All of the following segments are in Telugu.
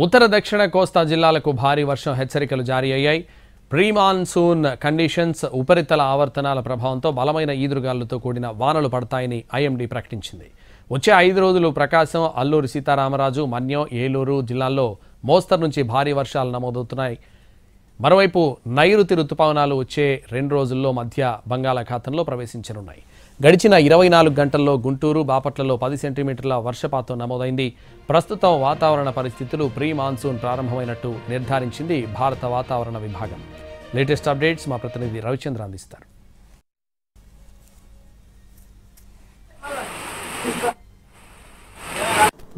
ఉత్తర దక్షిణ కోస్తా జిల్లాలకు భారీ వర్షం హెచ్చరికలు జారీ అయ్యాయి. ప్రీ మాన్సూన్ కండిషన్స్ ఉపరితల ఆవర్తనాల ప్రభావంతో బలమైన ఈదురుగాలులతో కూడిన వానలు పడతాయని ఐఎండీ ప్రకటించింది. వచ్చే 5 రోజులు ప్రకాశం, అల్లూరి సీతారామరాజు, మన్యం, ఏలూరు జిల్లాల్లో మోస్తరు నుంచి భారీ వర్షాలు నమోదవుతున్నాయి. మరోవైపు నైరుతి రుతుపవనాలు వచ్చే 2 రోజుల్లో మధ్య బంగాళాఖాతంలో ప్రవేశించనున్నాయి. గడిచిన 24 గంటల్లో గుంటూరు, బాపట్లలో 10 సెంటీమీటర్ల వర్షపాతం నమోదైంది. ప్రస్తుతం వాతావరణ పరిస్థితులు ప్రీ మాన్సూన్ ప్రారంభమైనట్టు నిర్ధారించింది భారత వాతావరణ విభాగం. లేటెస్ట్ అప్డేట్స్ మా ప్రతినిధి రవిచంద్ర అందిస్తారు.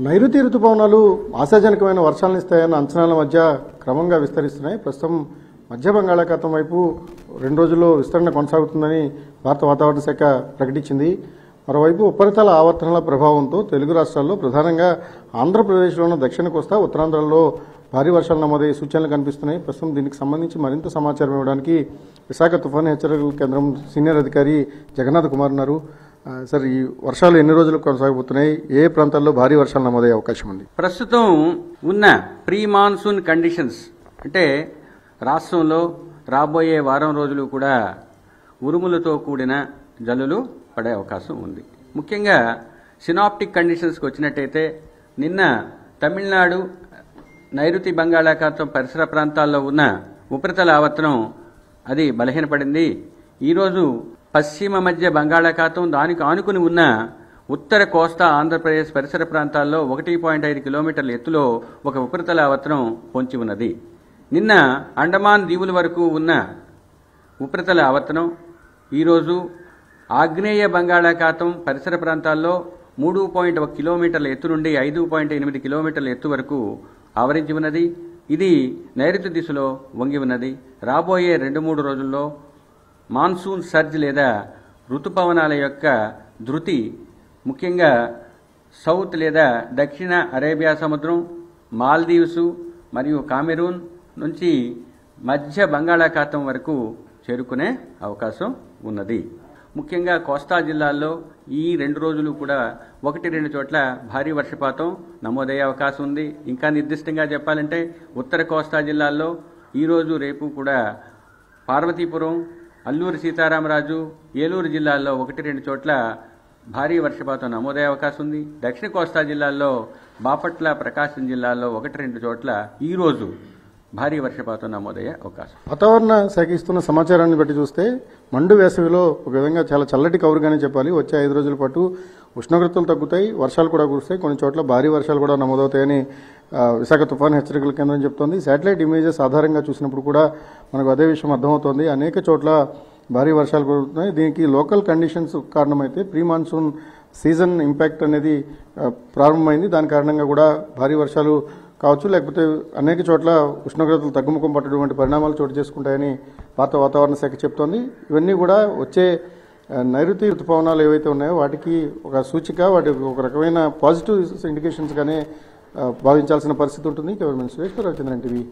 నైరుతి రుతుపవనాలు ఆశాజనకమైన వర్షాలను ఇస్తాయన్న అంచనాల మధ్య క్రమంగా విస్తరిస్తున్నాయి. ప్రస్తుతం మధ్య బంగాళాఖాతం వైపు 2 రోజుల్లో విస్తరణ కొనసాగుతుందని భారత వాతావరణ శాఖ ప్రకటించింది. మరోవైపు ఉపరితల ఆవర్తనాల ప్రభావంతో తెలుగు రాష్ట్రాల్లో ప్రధానంగా ఆంధ్రప్రదేశ్లోని దక్షిణ కోస్తా, ఉత్తరాంధ్రలో భారీ వర్షాలు నమోదయ్యే సూచనలు కనిపిస్తున్నాయి. ప్రస్తుతం దీనికి సంబంధించి మరింత సమాచారం ఇవ్వడానికి విశాఖ తుఫాను హెచ్చరికల కేంద్రం సీనియర్ అధికారి జగన్నాథ్ కుమార్ ఉన్నారు. సార్, ఈ వర్షాలు ఎన్ని రోజులు కొనసాగబోతున్నాయి? ఏ ప్రాంతాల్లో భారీ వర్షాలు నమోదయ్యే అవకాశం ఉంది? ప్రస్తుతం ఉన్న ప్రీ మాన్సూన్ కండిషన్స్ అంటే రాష్ట్రంలో రాబోయే వారం రోజులు కూడా ఉరుములతో కూడిన జల్లులు పడే అవకాశం ఉంది. ముఖ్యంగా సినాప్టిక్ కండిషన్స్కి వచ్చినట్టయితే నిన్న తమిళనాడు నైరుతి బంగాళాఖాతం పరిసర ప్రాంతాల్లో ఉన్న ఉపరితల ఆవర్తనం అది బలహీనపడింది. ఈరోజు పశ్చిమ మధ్య బంగాళాఖాతం, దానికి ఆనుకుని ఉన్న ఉత్తర కోస్తా ఆంధ్రప్రదేశ్ పరిసర ప్రాంతాల్లో 1.5 కిలోమీటర్ల ఎత్తులో ఒక ఉపరితల ఆవర్తనం పొంచి ఉన్నది. నిన్న అండమాన్ దీవుల వరకు ఉన్న ఉపరితల ఆవర్తనం ఈరోజు ఆగ్నేయ బంగాళాఖాతం పరిసర ప్రాంతాల్లో 3.1 కిలోమీటర్ల ఎత్తు నుండి 5.8 కిలోమీటర్ల ఎత్తు వరకు ఆవరించి ఉన్నది. ఇది నైరుతి దిశలో వంగి ఉన్నది. రాబోయే 2-3 రోజుల్లో మాన్సూన్ సర్జ్ లేదా ఋతుపవనాల యొక్క ధృతి ముఖ్యంగా సౌత్ లేదా దక్షిణ అరేబియా సముద్రం, మాల్దీవ్స్ మరియు కామెరూన్ నుంచి మధ్య బంగాళాఖాతం వరకు చేరుకునే అవకాశం ఉన్నది. ముఖ్యంగా కోస్తా జిల్లాల్లో ఈ 2 రోజులు కూడా 1-2 చోట్ల భారీ వర్షపాతం నమోదయ్యే అవకాశం ఉంది. ఇంకా నిర్దిష్టంగా చెప్పాలంటే ఉత్తర కోస్తా జిల్లాల్లో ఈరోజు రేపు కూడా పార్వతీపురం, అల్లూరి సీతారామరాజు, ఏలూరు జిల్లాల్లో 1-2 చోట్ల భారీ వర్షపాతం నమోదయ్యే అవకాశం ఉంది. దక్షిణ కోస్తా జిల్లాల్లో బాపట్ల, ప్రకాశం జిల్లాల్లో 1-2 చోట్ల ఈరోజు భారీ వర్షపాతం నమోదయ్యే అవకాశం. వాతావరణ శాఖ ఇస్తున్న సమాచారాన్ని బట్టి చూస్తే మండు వేసవిలో ఒక విధంగా చాలా చల్లటి కౌరుగానే చెప్పాలి. వచ్చే 5 రోజుల పాటు ఉష్ణోగ్రతలు తగ్గుతాయి, వర్షాలు కూడా కురుస్తాయి, కొన్ని చోట్ల భారీ వర్షాలు కూడా నమోదవుతాయని విశాఖ తుఫాను హెచ్చరికల కేంద్రం చెప్తోంది. శాటిలైట్ ఇమేజెస్ ఆధారంగా చూసినప్పుడు కూడా మనకు అదే విషయం అర్థమవుతోంది. అనేక చోట్ల భారీ వర్షాలు కురుతున్నాయి. దీనికి లోకల్ కండిషన్స్ కారణమైతే ప్రీ మాన్సూన్ సీజన్ ఇంపాక్ట్ అనేది ప్రారంభమైంది. దాని కారణంగా కూడా భారీ వర్షాలు కావచ్చు, లేకపోతే అనేక చోట్ల ఉష్ణోగ్రతలు తగ్గుముఖం పట్టడం పరిణామాలు చోటు చేసుకుంటాయని భారత వాతావరణ శాఖ చెప్తోంది. ఇవన్నీ కూడా వచ్చే నైరుతి ఋతుపవనాలు ఏవైతే ఉన్నాయో వాటికి ఒక సూచిక, వాటి ఒక రకమైన పాజిటివ్ ఇండికేషన్స్గానే భావించాల్సిన పరిస్థితి ఉంటుంది. Cameraman Suresh, Ravichandran TV.